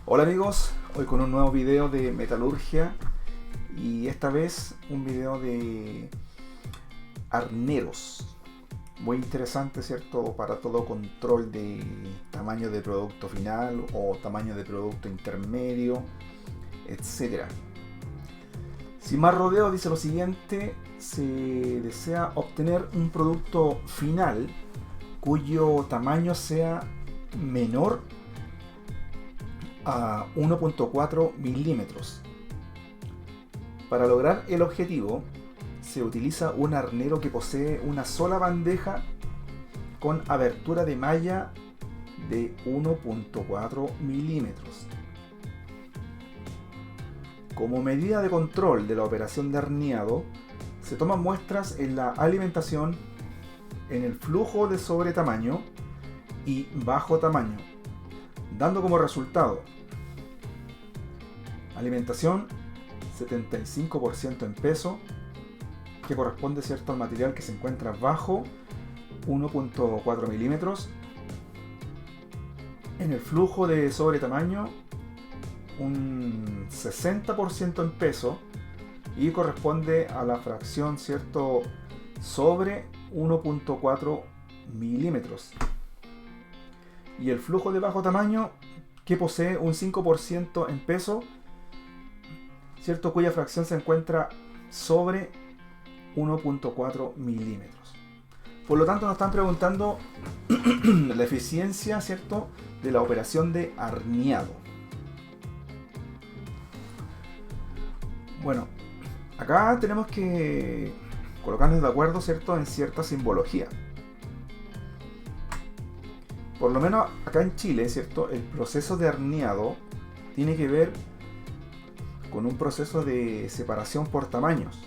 Hola amigos, hoy con un nuevo video de metalurgia y esta vez un video de arneros. Muy interesante, ¿cierto? Para todo control de tamaño de producto final o tamaño de producto intermedio, etcétera. Sin más rodeo, dice lo siguiente: se desea obtener un producto final cuyo tamaño sea menor a 1.4 milímetros. Para lograr el objetivo, se utiliza un arnero que posee una sola bandeja con abertura de malla de 1.4 milímetros. Como medida de control de la operación de arneado, se toman muestras en la alimentación, en el flujo de sobre tamaño y bajo tamaño, dando como resultado alimentación 75% en peso, que corresponde, ¿cierto?, al material que se encuentra bajo 1.4 milímetros. En el flujo de sobre tamaño, un 60% en peso, y corresponde a la fracción, ¿cierto?, sobre 1.4 milímetros. Y el flujo de bajo tamaño, que posee un 5% en peso, ¿cierto?, cuya fracción se encuentra sobre 1.4 milímetros. Por lo tanto, nos están preguntando la eficiencia, ¿cierto?, de la operación de arneado. Bueno, acá tenemos que colocarnos de acuerdo, ¿cierto?, en cierta simbología. Por lo menos acá en Chile, ¿cierto?, el proceso de arneado tiene que ver con un proceso de separación por tamaños.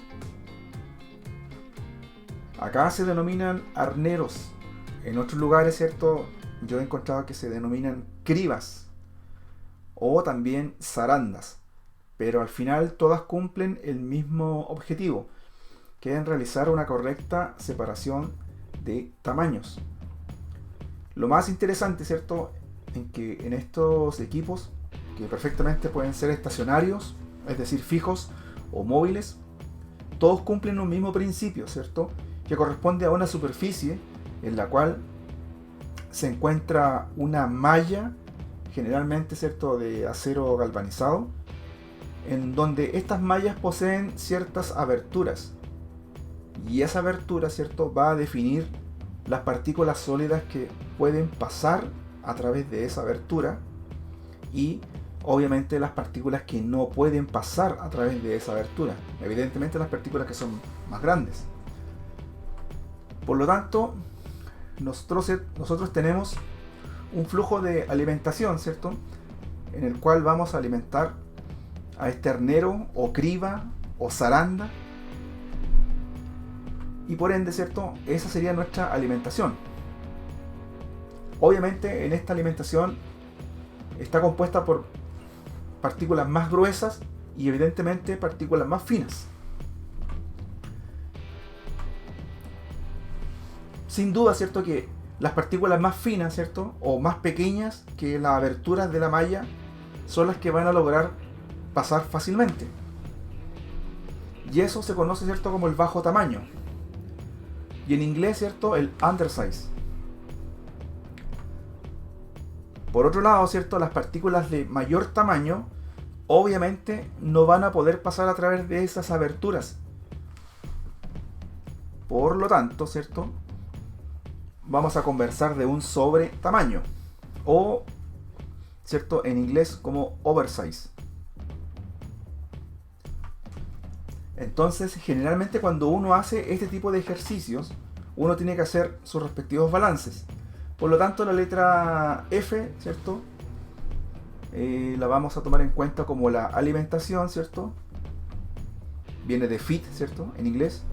Acá se denominan arneros. En otros lugares, ¿cierto?, yo he encontrado que se denominan cribas o también zarandas. Pero al final todas cumplen el mismo objetivo, que es realizar una correcta separación de tamaños. Lo más interesante, ¿cierto?, en que en estos equipos, que perfectamente pueden ser estacionarios, es decir, fijos o móviles, todos cumplen un mismo principio, ¿cierto?, que corresponde a una superficie en la cual se encuentra una malla, generalmente, ¿cierto?, de acero galvanizado, en donde estas mallas poseen ciertas aberturas, y esa abertura, ¿cierto?, va a definir las partículas sólidas que pueden pasar a través de esa abertura y obviamente las partículas que no pueden pasar a través de esa abertura, evidentemente las partículas que son más grandes. Por lo tanto, nosotros tenemos un flujo de alimentación, ¿cierto?, en el cual vamos a alimentar a este arnero o criba o zaranda, y por ende, ¿cierto?, esa sería nuestra alimentación. Obviamente en esta alimentación está compuesta por partículas más gruesas y evidentemente partículas más finas. Sin duda, ¿cierto?, que las partículas más finas, ¿cierto?, o más pequeñas que las aberturas de la malla son las que van a lograr pasar fácilmente. Y eso se conoce, ¿cierto?, como el bajo tamaño. Y en inglés, ¿cierto?, el undersize. Por otro lado, ¿cierto?, las partículas de mayor tamaño obviamente no van a poder pasar a través de esas aberturas. Por lo tanto, ¿cierto?, vamos a conversar de un sobre tamaño, o, ¿cierto?, en inglés como oversize. Entonces, generalmente cuando uno hace este tipo de ejercicios, uno tiene que hacer sus respectivos balances. Por lo tanto, la letra F, ¿cierto?, la vamos a tomar en cuenta como la alimentación, ¿cierto? Viene de feed, ¿cierto?, en inglés.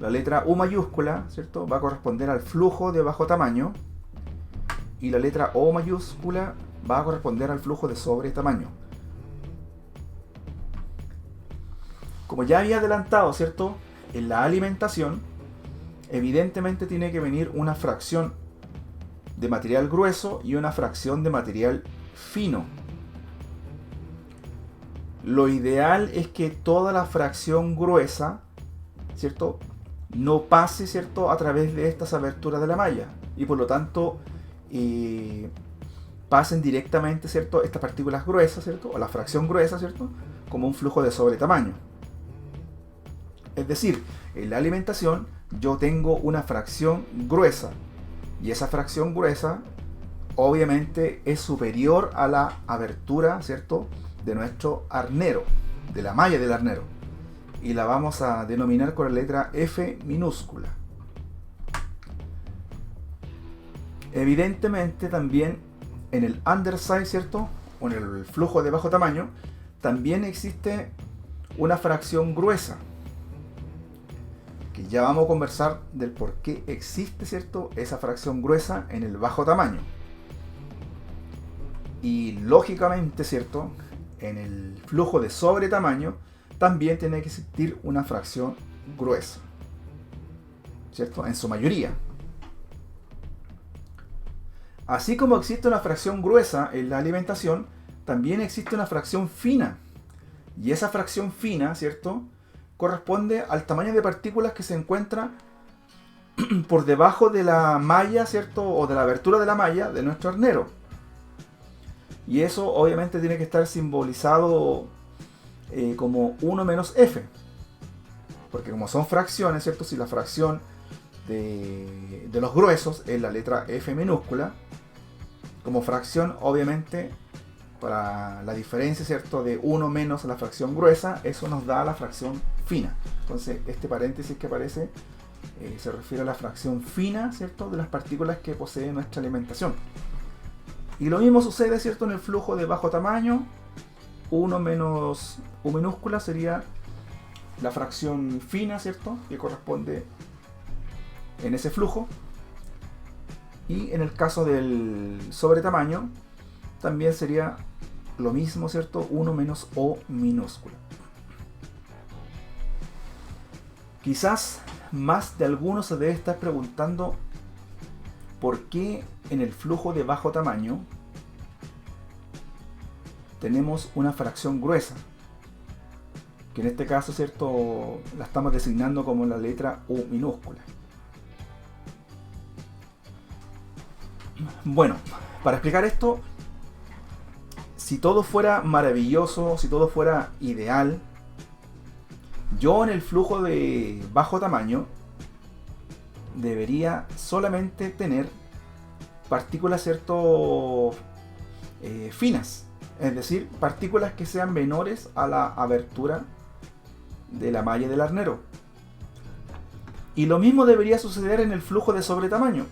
La letra U mayúscula, ¿cierto?, va a corresponder al flujo de bajo tamaño. Y la letra O mayúscula va a corresponder al flujo de sobre tamaño. Como ya había adelantado, ¿cierto?, en la alimentación, evidentemente tiene que venir una fracción de material grueso y una fracción de material fino. lo ideal es que toda la fracción gruesa, ¿cierto?, no pase, ¿cierto?, a través de estas aberturas de la malla, y por lo tanto pasen directamente, ¿cierto?, estas partículas gruesas, ¿cierto?, o la fracción gruesa, ¿cierto?, como un flujo de sobretamaño. Es decir, en la alimentación yo tengo una fracción gruesa, y esa fracción gruesa obviamente es superior a la abertura, ¿cierto?, de nuestro arnero, de la malla del arnero, y la vamos a denominar con la letra F minúscula. Evidentemente también en el undersize, ¿cierto?, o en el flujo de bajo tamaño, también existe una fracción gruesa, que ya vamos a conversar del por qué existe, ¿cierto?, esa fracción gruesa en el bajo tamaño. Y lógicamente, ¿cierto?, en el flujo de sobretamaño también tiene que existir una fracción gruesa, ¿cierto?, en su mayoría. Así como existe una fracción gruesa en la alimentación, también existe una fracción fina. Y esa fracción fina, ¿cierto?, corresponde al tamaño de partículas que se encuentra por debajo de la malla, ¿cierto?, o de la abertura de la malla de nuestro arnero. Y eso obviamente tiene que estar simbolizado como 1 menos f. Porque como son fracciones, ¿cierto?, si la fracción de los gruesos es la letra f minúscula, como fracción obviamente para la diferencia, ¿cierto?, de 1 menos la fracción gruesa, eso nos da la fracción fina. Entonces este paréntesis que aparece se refiere a la fracción fina, ¿cierto?, de las partículas que posee nuestra alimentación. Y lo mismo sucede, ¿cierto?, en el flujo de bajo tamaño. 1 menos U minúscula sería la fracción fina, ¿cierto?, que corresponde en ese flujo. Y en el caso del sobretamaño también sería lo mismo, ¿cierto?, 1 menos O minúscula. Quizás más de algunos se debe estar preguntando por qué en el flujo de bajo tamaño tenemos una fracción gruesa, que en este caso, ¿cierto?, la estamos designando como la letra U minúscula. Bueno, para explicar esto, si todo fuera maravilloso, si todo fuera ideal, yo en el flujo de bajo tamaño debería solamente tener partículas, ¿cierto?, finas, es decir, partículas que sean menores a la abertura de la malla del arnero. Y lo mismo debería suceder en el flujo de sobretamaño.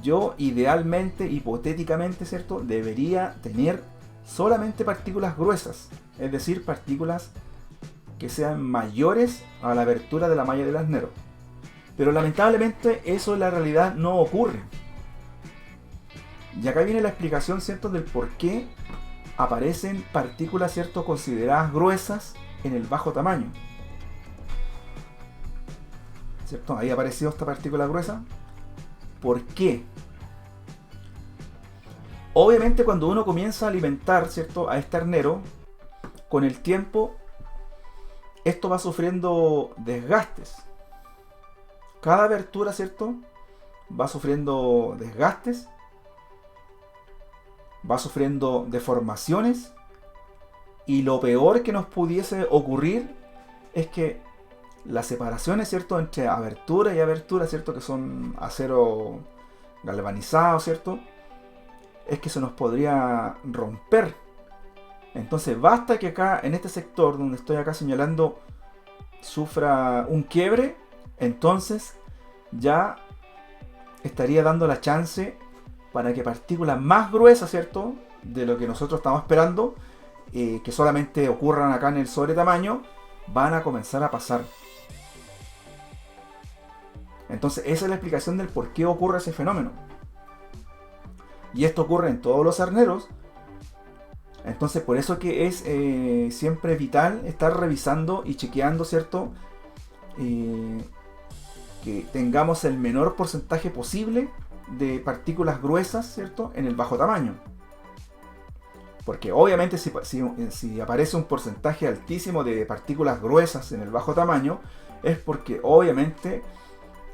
Yo idealmente, hipotéticamente, ¿cierto?, debería tener solamente partículas gruesas, es decir, partículas que sean mayores a la abertura de la malla del arnero. Pero lamentablemente eso en la realidad no ocurre. Y acá viene la explicación, ¿cierto?, del por qué aparecen partículas, ¿cierto?, consideradas gruesas en el bajo tamaño. ¿Cierto? Ahí apareció esta partícula gruesa. ¿Por qué? Obviamente cuando uno comienza a alimentar, ¿cierto?, a este arnero, con el tiempo esto va sufriendo desgastes. Cada abertura, ¿cierto?, va sufriendo desgastes, va sufriendo deformaciones, y lo peor que nos pudiese ocurrir es que las separaciones, ¿cierto?, entre abertura y abertura, ¿cierto?, que son acero galvanizado, ¿cierto?, es que se nos podría romper. Entonces basta que acá en este sector donde estoy acá señalando sufra un quiebre, entonces ya estaría dando la chance para que partículas más gruesas, ¿cierto?, de lo que nosotros estamos esperando, que solamente ocurran acá en el sobretamaño, van a comenzar a pasar. Entonces esa es la explicación del por qué ocurre ese fenómeno. Y esto ocurre en todos los arneros. Entonces por eso que es siempre vital estar revisando y chequeando, ¿cierto?, que tengamos el menor porcentaje posible de partículas gruesas, ¿cierto?, en el bajo tamaño. Porque obviamente si aparece un porcentaje altísimo de partículas gruesas en el bajo tamaño, es porque obviamente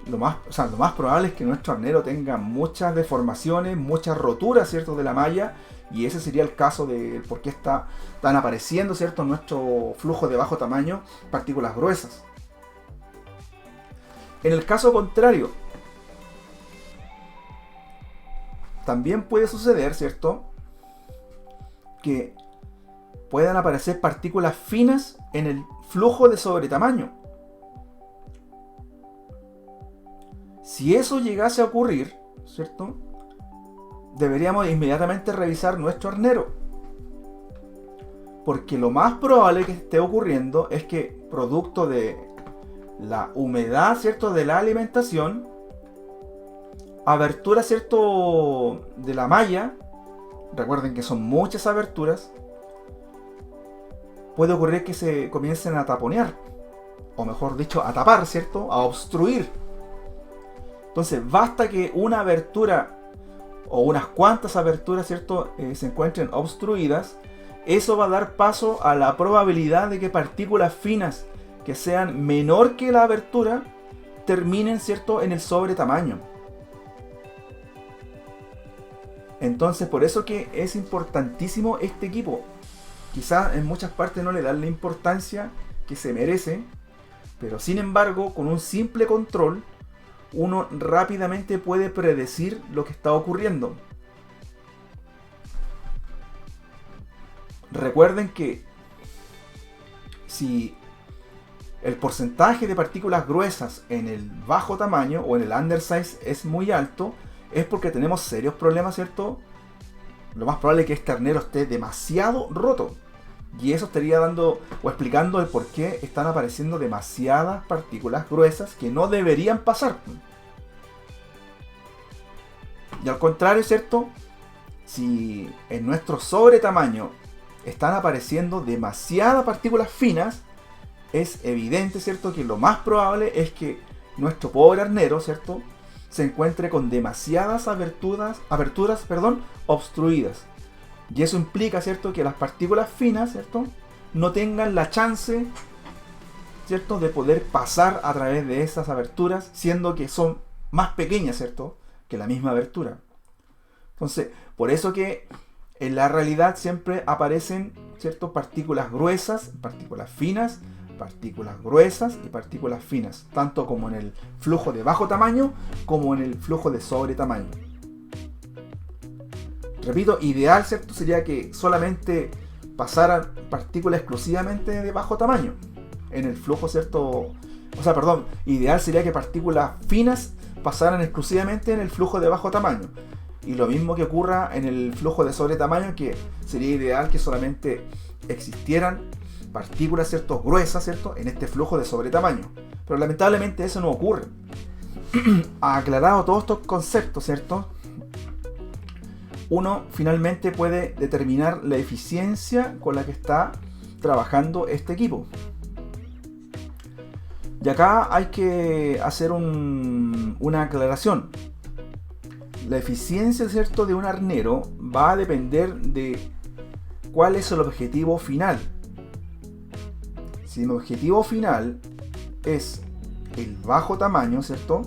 lo más probable es que nuestro arnero tenga muchas deformaciones, muchas roturas, ¿cierto?, de la malla, y ese sería el caso de por qué están apareciendo, ¿cierto?, en nuestro flujo de bajo tamaño partículas gruesas. En el caso contrario, también puede suceder, ¿cierto?, que puedan aparecer partículas finas en el flujo de sobretamaño. Si eso llegase a ocurrir, ¿cierto?, deberíamos inmediatamente revisar nuestro arnero. Porque lo más probable que esté ocurriendo es que, producto de la humedad, ¿cierto?, de la alimentación, abertura, ¿cierto?, de la malla, recuerden que son muchas aberturas, puede ocurrir que se comiencen a taponear, o mejor dicho, a tapar, ¿cierto?, a obstruir. Entonces basta que una abertura o unas cuantas aberturas, ¿cierto?, se encuentren obstruidas. Eso va a dar paso a la probabilidad de que partículas finas que sean menor que la abertura terminen, ¿cierto?, en el sobretamaño. Entonces, por eso que es importantísimo este equipo. Quizás en muchas partes no le dan la importancia que se merece, pero sin embargo, con un simple control, uno rápidamente puede predecir lo que está ocurriendo. Recuerden que si el porcentaje de partículas gruesas en el bajo tamaño o en el undersize es muy alto, es porque tenemos serios problemas, ¿cierto? Lo más probable es que este arnero esté demasiado roto. Y eso estaría dando o explicando el por qué están apareciendo demasiadas partículas gruesas que no deberían pasar. Y al contrario, ¿cierto?, si en nuestro sobretamaño están apareciendo demasiadas partículas finas, es evidente, ¿cierto?, que lo más probable es que nuestro pobre arnero, ¿cierto?, se encuentre con demasiadas aberturas, obstruidas. Y eso implica, ¿cierto?, que las partículas finas, ¿cierto?, no tengan la chance, ¿cierto?, de poder pasar a través de esas aberturas, siendo que son más pequeñas, ¿cierto?, que la misma abertura. Entonces, por eso que en la realidad siempre aparecen, ¿cierto?, partículas gruesas, partículas finas, partículas gruesas y partículas finas, tanto como en el flujo de bajo tamaño como en el flujo de sobre tamaño. Repito, ideal, ¿cierto?, sería que solamente pasaran partículas exclusivamente de bajo tamaño en el flujo, ¿cierto? Ideal sería que partículas finas pasaran exclusivamente en el flujo de bajo tamaño. Y lo mismo que ocurra en el flujo de sobre tamaño, que sería ideal que solamente existieran partículas, ¿cierto?, gruesas, ¿cierto?, en este flujo de sobre tamaño. Pero lamentablemente eso no ocurre. Aclarado todos estos conceptos, ¿cierto?, uno finalmente puede determinar la eficiencia con la que está trabajando este equipo. Y acá hay que hacer una aclaración. La eficiencia, ¿cierto?, de un arnero va a depender de cuál es el objetivo final. Si mi objetivo final es el bajo tamaño, ¿cierto?,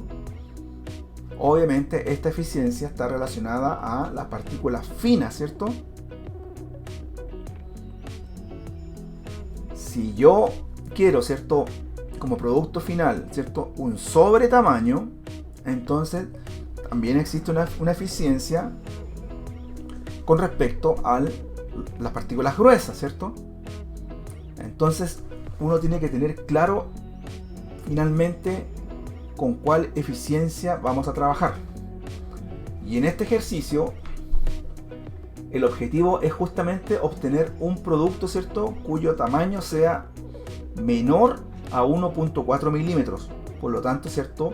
obviamente esta eficiencia está relacionada a las partículas finas, ¿cierto? Si yo quiero, ¿cierto?, como producto final, ¿cierto?, un sobretamaño, entonces también existe una eficiencia con respecto a las partículas gruesas, ¿cierto? Entonces uno tiene que tener claro finalmente con cuál eficiencia vamos a trabajar. Y en este ejercicio el objetivo es justamente obtener un producto, ¿cierto?, cuyo tamaño sea menor a 1.4 milímetros. Por lo tanto, ¿cierto?,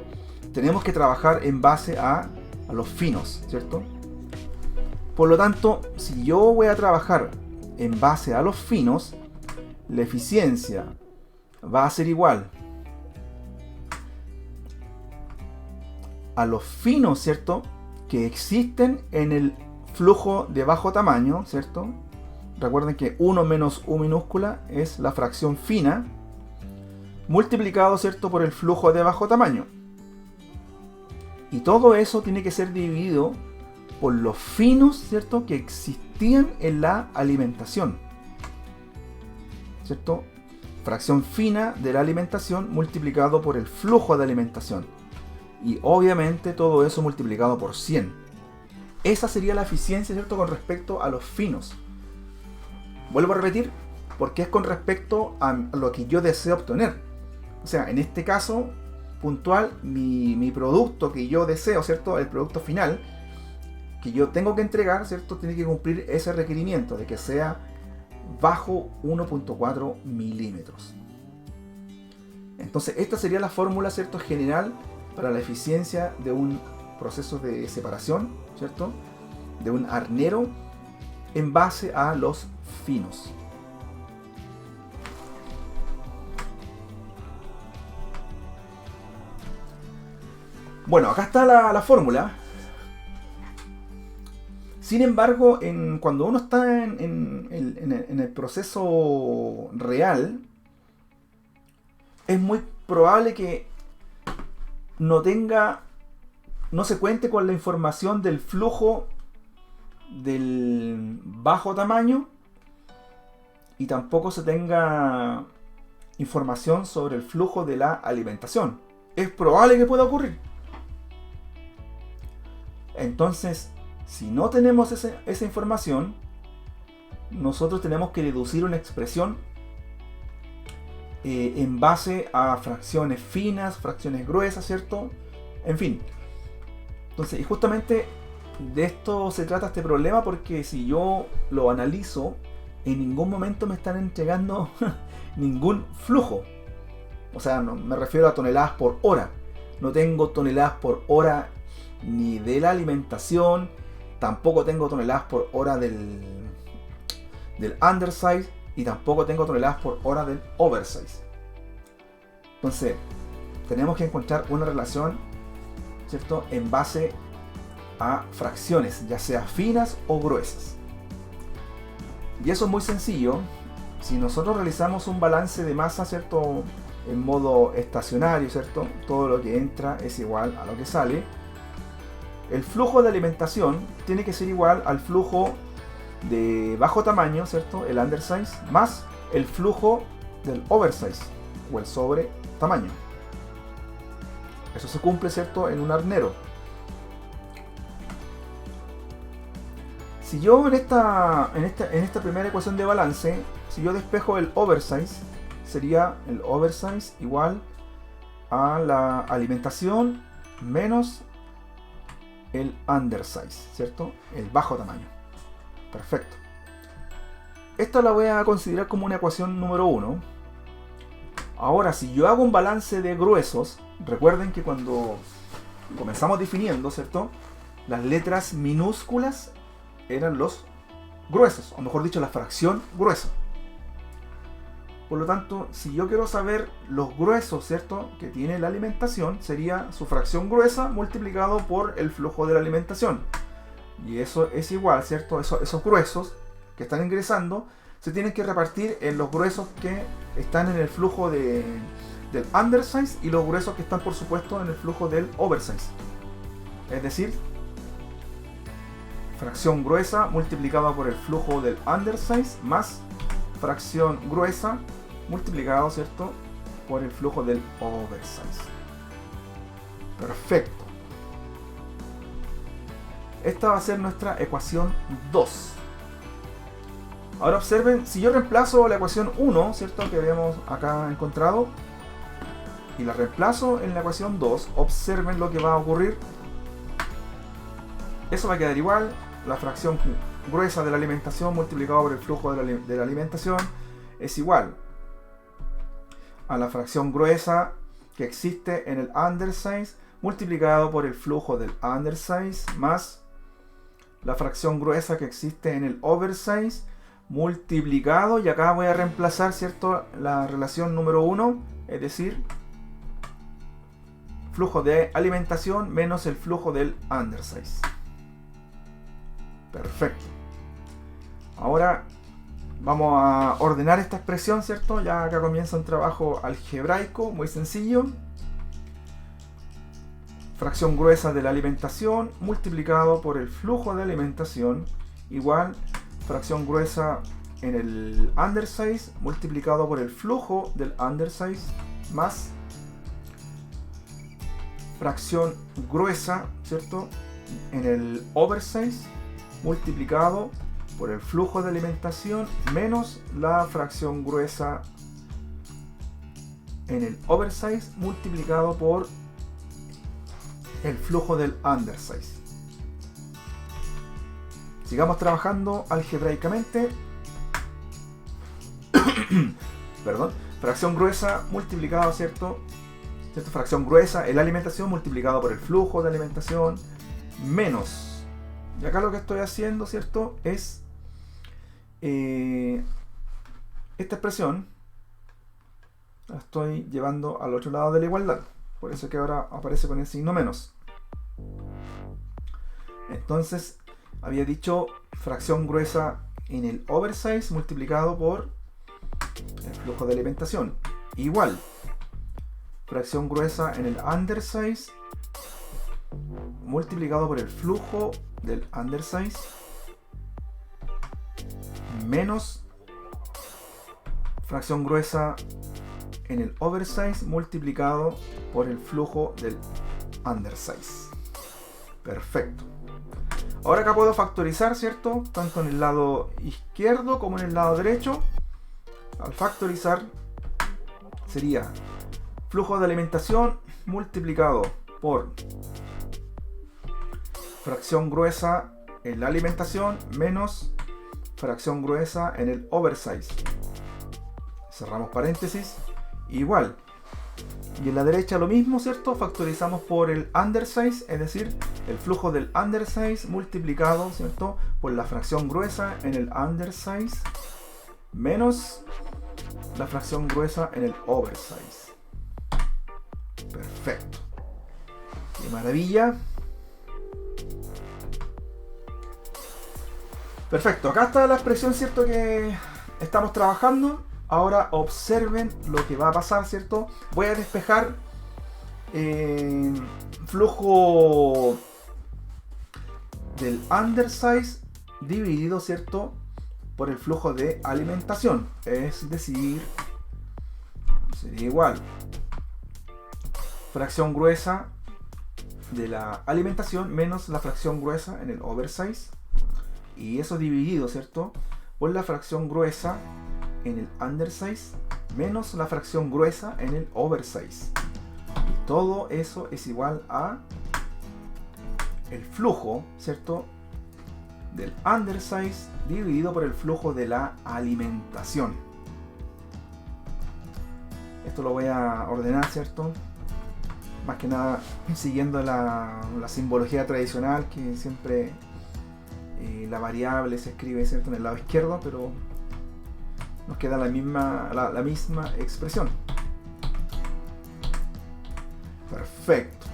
tenemos que trabajar en base a los finos, ¿cierto? Por lo tanto, si yo voy a trabajar en base a los finos, la eficiencia va a ser igual a los finos, ¿cierto?, que existen en el flujo de bajo tamaño, ¿cierto?, recuerden que 1 menos U minúscula es la fracción fina, multiplicado, ¿cierto?, por el flujo de bajo tamaño. Y todo eso tiene que ser dividido por los finos, ¿cierto?, que existían en la alimentación, ¿cierto? Fracción fina de la alimentación multiplicado por el flujo de alimentación. Y obviamente todo eso multiplicado por 100. Esa sería la eficiencia, ¿cierto?, con respecto a los finos. Vuelvo a repetir, porque es con respecto a lo que yo deseo obtener. O sea, en este caso puntual, mi producto que yo deseo, ¿cierto?, el producto final que yo tengo que entregar, ¿cierto?, tiene que cumplir ese requerimiento de que sea bajo 1.4 milímetros. Entonces esta sería la fórmula, ¿cierto?, general para la eficiencia de un proceso de separación, ¿cierto?, de un arnero en base a los finos. Bueno, acá está la fórmula. Sin embargo, cuando uno está en el proceso real, es muy probable que no se cuente con la información del flujo del bajo tamaño y tampoco se tenga información sobre el flujo de la alimentación. Es probable que pueda ocurrir. Entonces, si no tenemos esa información, nosotros tenemos que deducir una expresión en base a fracciones finas, fracciones gruesas, ¿cierto? En fin. Entonces, y justamente de esto se trata este problema, porque si yo lo analizo, en ningún momento me están entregando ningún flujo. O sea, no, me refiero a toneladas por hora. No tengo toneladas por hora ni de la alimentación, tampoco tengo toneladas por hora del undersize y tampoco tengo toneladas por hora del oversize. Entonces, tenemos que encontrar una relación, ¿cierto?, en base a fracciones, ya sea finas o gruesas. Y eso es muy sencillo. Si nosotros realizamos un balance de masa, ¿cierto?, en modo estacionario, ¿cierto?, todo lo que entra es igual a lo que sale. El flujo de alimentación tiene que ser igual al flujo de bajo tamaño, ¿cierto?, el undersize, más el flujo del oversize o el sobre tamaño. Eso se cumple, ¿cierto?, en un arnero. Si yo en esta primera ecuación de balance, si yo despejo el oversize, sería el oversize igual a la alimentación menos el undersize, ¿cierto?, el bajo tamaño. Perfecto. Esta la voy a considerar como una ecuación número 1. Ahora, si yo hago un balance de gruesos, recuerden que cuando comenzamos definiendo, ¿cierto?, las letras minúsculas eran los gruesos, o mejor dicho, la fracción gruesa. Por lo tanto, si yo quiero saber los gruesos, ¿cierto?, que tiene la alimentación, sería su fracción gruesa multiplicado por el flujo de la alimentación. Y eso es igual, ¿cierto? Esos gruesos que están ingresando se tienen que repartir en los gruesos que están en el flujo del undersize y los gruesos que están, por supuesto, en el flujo del oversize. Es decir, fracción gruesa multiplicada por el flujo del undersize más fracción gruesa multiplicado, ¿cierto?, por el flujo del oversize. Perfecto. Esta va a ser nuestra ecuación 2. Ahora observen, si yo reemplazo la ecuación 1, ¿cierto?, que habíamos acá encontrado, y la reemplazo en la ecuación 2, observen lo que va a ocurrir. Eso va a quedar igual. La fracción gruesa de la alimentación multiplicado por el flujo de la alimentación es igual a la fracción gruesa que existe en el undersize multiplicado por el flujo del undersize más la fracción gruesa que existe en el oversize multiplicado, y acá voy a reemplazar, ¿cierto?, la relación número 1, es decir, flujo de alimentación menos el flujo del undersize. Perfecto. Ahora Vamos a ordenar esta expresión, ¿cierto? Ya acá comienza un trabajo algebraico muy sencillo. Fracción gruesa de la alimentación multiplicado por el flujo de alimentación igual fracción gruesa en el undersize multiplicado por el flujo del undersize más fracción gruesa, ¿cierto?, en el oversize multiplicado por el flujo de alimentación menos la fracción gruesa en el oversize multiplicado por el flujo del undersize. Sigamos trabajando algebraicamente. Perdón. Fracción gruesa multiplicado, ¿cierto? Fracción gruesa en la alimentación multiplicado por el flujo de alimentación menos. Y acá lo que estoy haciendo, ¿cierto?, es esta expresión la estoy llevando al otro lado de la igualdad. Por eso que ahora aparece con el signo menos. Entonces, había dicho fracción gruesa en el oversize multiplicado por el flujo de alimentación. Igual, fracción gruesa en el undersize multiplicado por el flujo del undersize menos fracción gruesa en el oversize multiplicado por el flujo del undersize. Perfecto. Ahora acá puedo factorizar, ¿cierto?, tanto en el lado izquierdo como en el lado derecho. Al factorizar sería flujo de alimentación multiplicado por fracción gruesa en la alimentación menos fracción gruesa en el oversize. Cerramos paréntesis. Igual. Y en la derecha lo mismo, ¿cierto? Factorizamos por el undersize, es decir, el flujo del undersize multiplicado, ¿cierto?, por la fracción gruesa en el undersize menos la fracción gruesa en el oversize. Perfecto. ¡Qué maravilla! Perfecto. Acá está la expresión, ¿cierto?, que estamos trabajando. Ahora observen lo que va a pasar, ¿cierto? Voy a despejar flujo del undersize dividido, ¿cierto?, por el flujo de alimentación. Es decir, sería igual fracción gruesa de la alimentación menos la fracción gruesa en el oversize. Y eso dividido, ¿cierto?, por la fracción gruesa en el undersize menos la fracción gruesa en el oversize. Y todo eso es igual a el flujo, ¿cierto?, del undersize dividido por el flujo de la alimentación. Esto lo voy a ordenar, ¿cierto?, más que nada siguiendo la simbología tradicional, que siempre la variable se escribe, ¿cierto?, en el lado izquierdo, pero nos queda la misma expresión. Perfecto.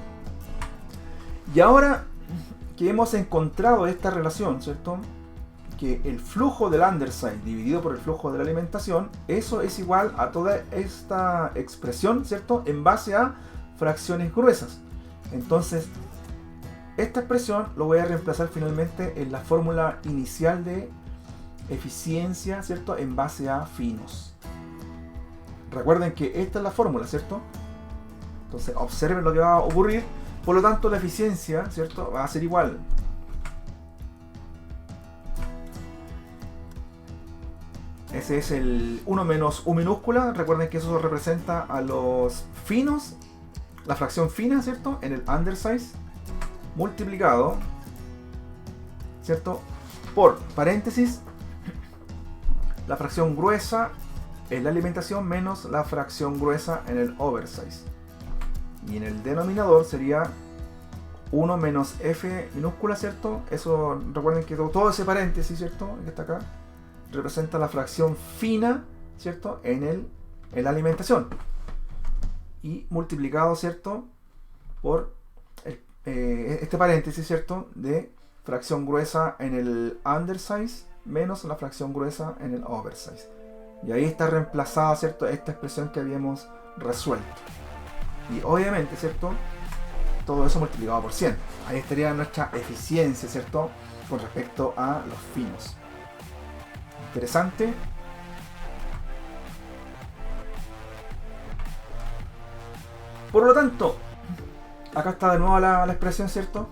Y ahora que hemos encontrado esta relación, ¿cierto?, que el flujo del undersize dividido por el flujo de la alimentación, eso es igual a toda esta expresión, ¿cierto?, en base a fracciones gruesas. Entonces, esta expresión lo voy a reemplazar finalmente en la fórmula inicial de eficiencia, ¿cierto?, en base a finos. Recuerden que esta es la fórmula, ¿cierto? Entonces observen lo que va a ocurrir. Por lo tanto, la eficiencia, ¿cierto?, va a ser igual ese es el 1 menos U minúscula. Recuerden que eso representa a los finos, la fracción fina, ¿cierto?, en el undersize multiplicado, ¿cierto?, por paréntesis la fracción gruesa en la alimentación menos la fracción gruesa en el oversize. Y en el denominador sería 1 menos F minúscula, ¿cierto? Eso, recuerden que todo ese paréntesis, ¿cierto?, que está acá, representa la fracción fina, ¿cierto?, en la alimentación. Y multiplicado, ¿cierto?, por este paréntesis, ¿cierto?, de fracción gruesa en el undersize menos la fracción gruesa en el oversize. Y ahí está reemplazada, ¿cierto?, esta expresión que habíamos resuelto. Y obviamente, ¿cierto?, todo eso multiplicado por 100. Ahí estaría nuestra eficiencia, ¿cierto?, con respecto a los finos. Interesante. Por lo tanto, acá está de nuevo la expresión, ¿cierto?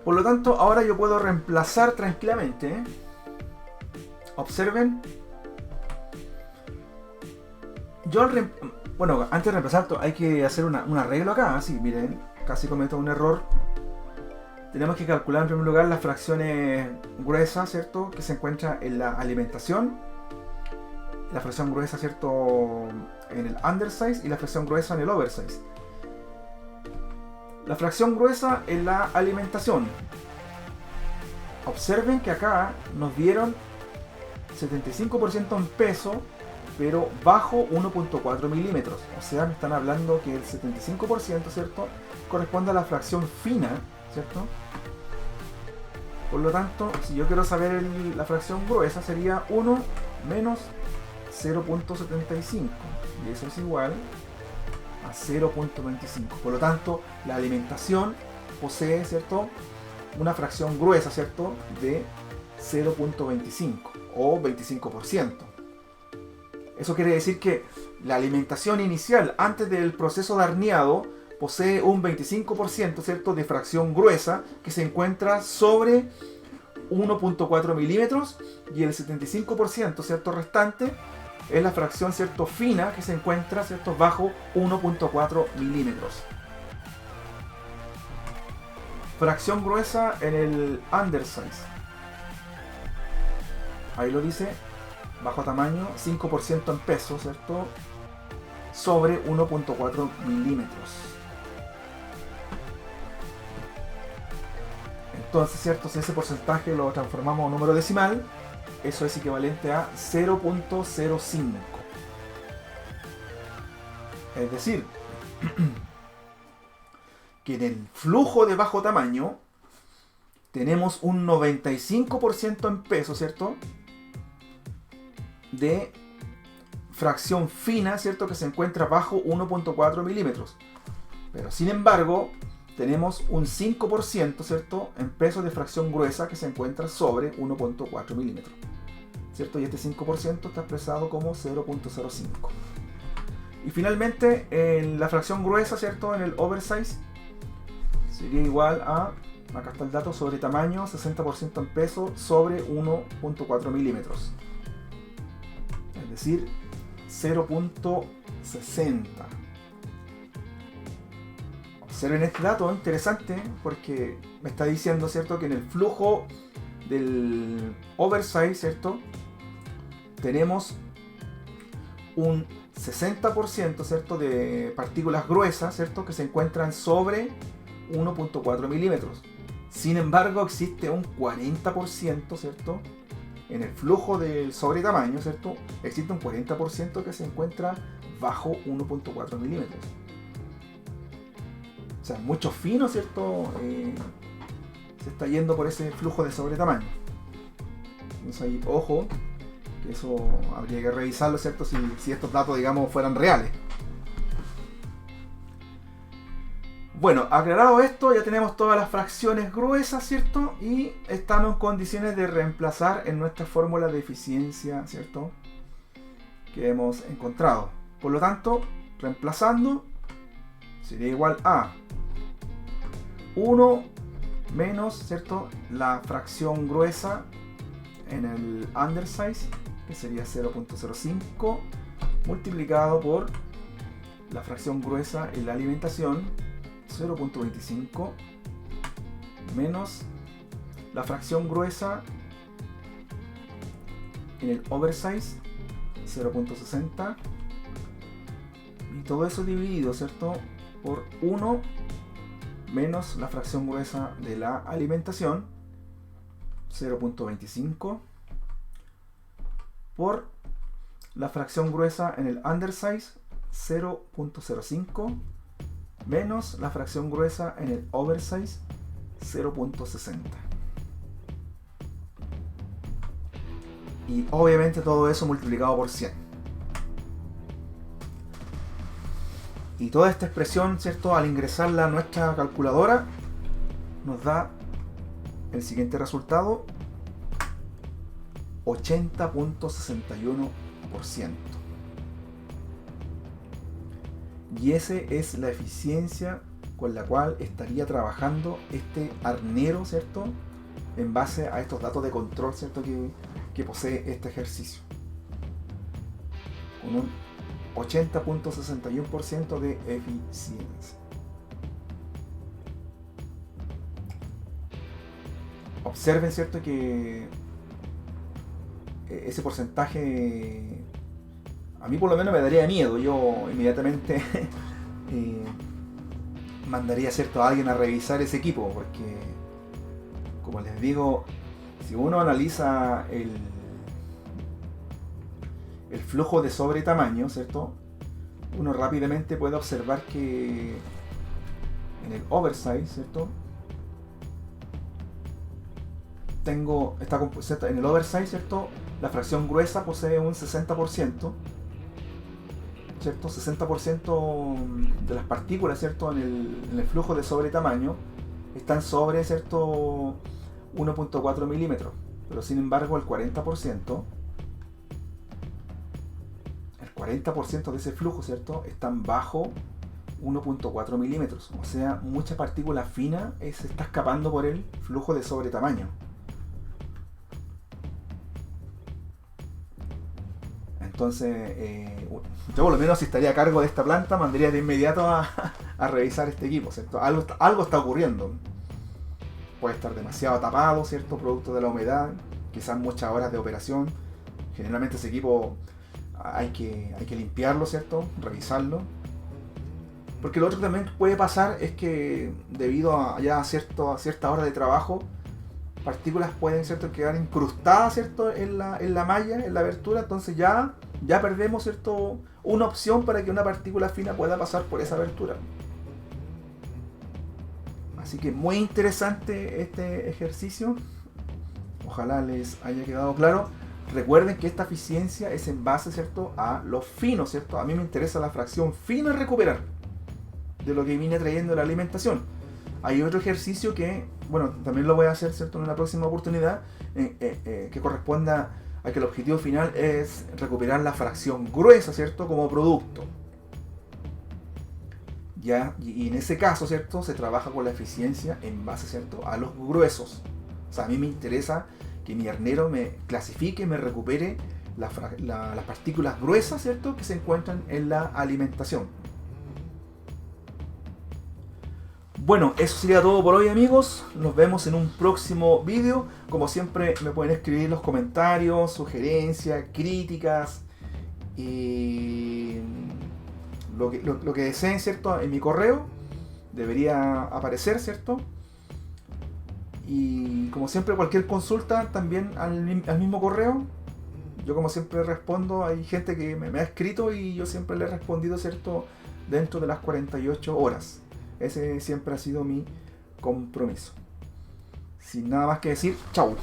Por lo tanto, ahora yo puedo reemplazar tranquilamente, ¿eh? Observen. Bueno, antes de reemplazar hay que hacer un arreglo acá. Así, miren, casi cometo un error. Tenemos que calcular en primer lugar las fracciones gruesas, ¿cierto?, que se encuentran en la alimentación. La fracción gruesa, ¿cierto?, en el undersize y la fracción gruesa en el oversize. La fracción gruesa en la alimentación. Observen que acá nos dieron 75% en peso, pero bajo 1.4 milímetros. O sea, me están hablando que el 75%, ¿cierto?, corresponde a la fracción fina, ¿cierto? Por lo tanto, si yo quiero saber la fracción gruesa, sería 1 menos 0.75. Y eso es igual a 0.25. Por lo tanto, la alimentación posee, ¿cierto?, una fracción gruesa, ¿cierto?, de 0.25 o 25%. Eso quiere decir que la alimentación inicial antes del proceso de horneado posee un 25%, ¿cierto?, de fracción gruesa que se encuentra sobre 1.4 milímetros, y el 75%, ¿cierto?, restante es la fracción, ¿cierto?, fina que se encuentra, ¿cierto?, bajo 1.4 milímetros. Fracción gruesa en el undersize. Ahí lo dice, bajo tamaño, 5% en peso, ¿cierto?, sobre 1.4 milímetros. Entonces, ¿cierto?, si ese porcentaje lo transformamos a un número decimal, eso es equivalente a 0.05. Es decir, que en el flujo de bajo tamaño tenemos un 95% en peso, ¿cierto?, de fracción fina, ¿cierto?, que se encuentra bajo 1.4 milímetros. Pero sin embargo, tenemos un 5%, ¿cierto?, en peso de fracción gruesa que se encuentra sobre 1.4 milímetros, ¿cierto? Y este 5% está expresado como 0.05. Y finalmente, en la fracción gruesa, ¿cierto?, en el oversize, sería igual a, acá está el dato, sobre tamaño, 60% en peso sobre 1.4 milímetros. Es decir, 0.60. Observen este dato interesante porque me está diciendo, ¿cierto?, que en el flujo del oversize, ¿cierto?, tenemos un 60%, ¿cierto?, de partículas gruesas, ¿cierto?, que se encuentran sobre 1.4 milímetros. Sin embargo, existe un 40%, ¿cierto?, en el flujo del sobre tamaño, ¿cierto?, existe un 40% que se encuentra bajo 1.4 milímetros. O sea, mucho fino, ¿cierto?, se está yendo por ese flujo de sobre tamaño. Entonces ahí, ojo, que eso habría que revisarlo, ¿cierto?, si estos datos, digamos, fueran reales. Bueno, aclarado esto, ya tenemos todas las fracciones gruesas, ¿cierto? Y estamos en condiciones de reemplazar en nuestra fórmula de eficiencia, ¿cierto?, que hemos encontrado. Por lo tanto, reemplazando, sería igual a 1 menos, ¿cierto?, la fracción gruesa en el undersize, que sería 0.05, multiplicado por la fracción gruesa en la alimentación, 0.25, menos la fracción gruesa en el oversize, 0.60, y todo eso dividido, ¿cierto?, por 1 menos la fracción gruesa de la alimentación, 0.25, por la fracción gruesa en el undersize, 0.05, menos la fracción gruesa en el oversize, 0.60. Y obviamente todo eso multiplicado por 100. Y toda esta expresión, ¿cierto?, al ingresarla a nuestra calculadora, nos da el siguiente resultado: 80.61%. Y esa es la eficiencia con la cual estaría trabajando este arnero, ¿cierto?, en base a estos datos de control, ¿cierto?, que posee este ejercicio. Con un 80.61% de eficiencia. Observen, ¿cierto?, que ese porcentaje a mí por lo menos me daría miedo. Yo inmediatamente mandaría, ¿cierto?, a alguien a revisar ese equipo, porque como les digo, si uno analiza el flujo de sobre tamaño, ¿cierto?, uno rápidamente puede observar que en el oversize, ¿cierto?, en el oversize, ¿cierto?, la fracción gruesa posee un 60%, ¿cierto? 60% de las partículas, ¿cierto?, en el flujo de sobre tamaño están sobre, ¿cierto?, 1.4 milímetros, pero sin embargo el 40% de ese flujo, ¿cierto?, están bajo 1.4 milímetros. O sea, mucha partícula fina se está escapando por el flujo de sobre tamaño. Entonces, yo por lo menos si estaría a cargo de esta planta, mandaría de inmediato a revisar este equipo, ¿cierto? Algo está ocurriendo. Puede estar demasiado tapado, ¿cierto?, producto de la humedad, quizás muchas horas de operación. Generalmente ese equipo hay que limpiarlo, ¿cierto?, revisarlo. Porque lo otro que también puede pasar es que debido a cierta hora de trabajo, partículas pueden, ¿cierto?, quedar incrustadas, ¿cierto?, en la malla, en la abertura. Entonces ya perdemos, ¿cierto?, una opción para que una partícula fina pueda pasar por esa abertura. Así que muy interesante este ejercicio. Ojalá les haya quedado claro. Recuerden que esta eficiencia es en base, ¿cierto?, a lo fino, ¿cierto? A mí me interesa la fracción fina recuperar de lo que viene trayendo la alimentación. Hay otro ejercicio que, bueno, también lo voy a hacer, ¿cierto?, en una próxima oportunidad, que corresponda a que el objetivo final es recuperar la fracción gruesa, ¿cierto?, como producto. ¿Ya? Y en ese caso, ¿cierto?, se trabaja con la eficiencia en base, ¿cierto?, a los gruesos. O sea, a mí me interesa que mi arnero me clasifique, me recupere las partículas gruesas, ¿cierto?, que se encuentran en la alimentación. Bueno, eso sería todo por hoy, amigos. Nos vemos en un próximo vídeo. Como siempre, me pueden escribir los comentarios, sugerencias, críticas y lo que deseen, ¿cierto?, en mi correo. Debería aparecer, ¿cierto? Y como siempre, cualquier consulta también al mismo correo. Yo como siempre respondo. Hay gente que me ha escrito y yo siempre le he respondido, ¿cierto?, dentro de las 48 horas. Ese siempre ha sido mi compromiso. Sin nada más que decir, chau.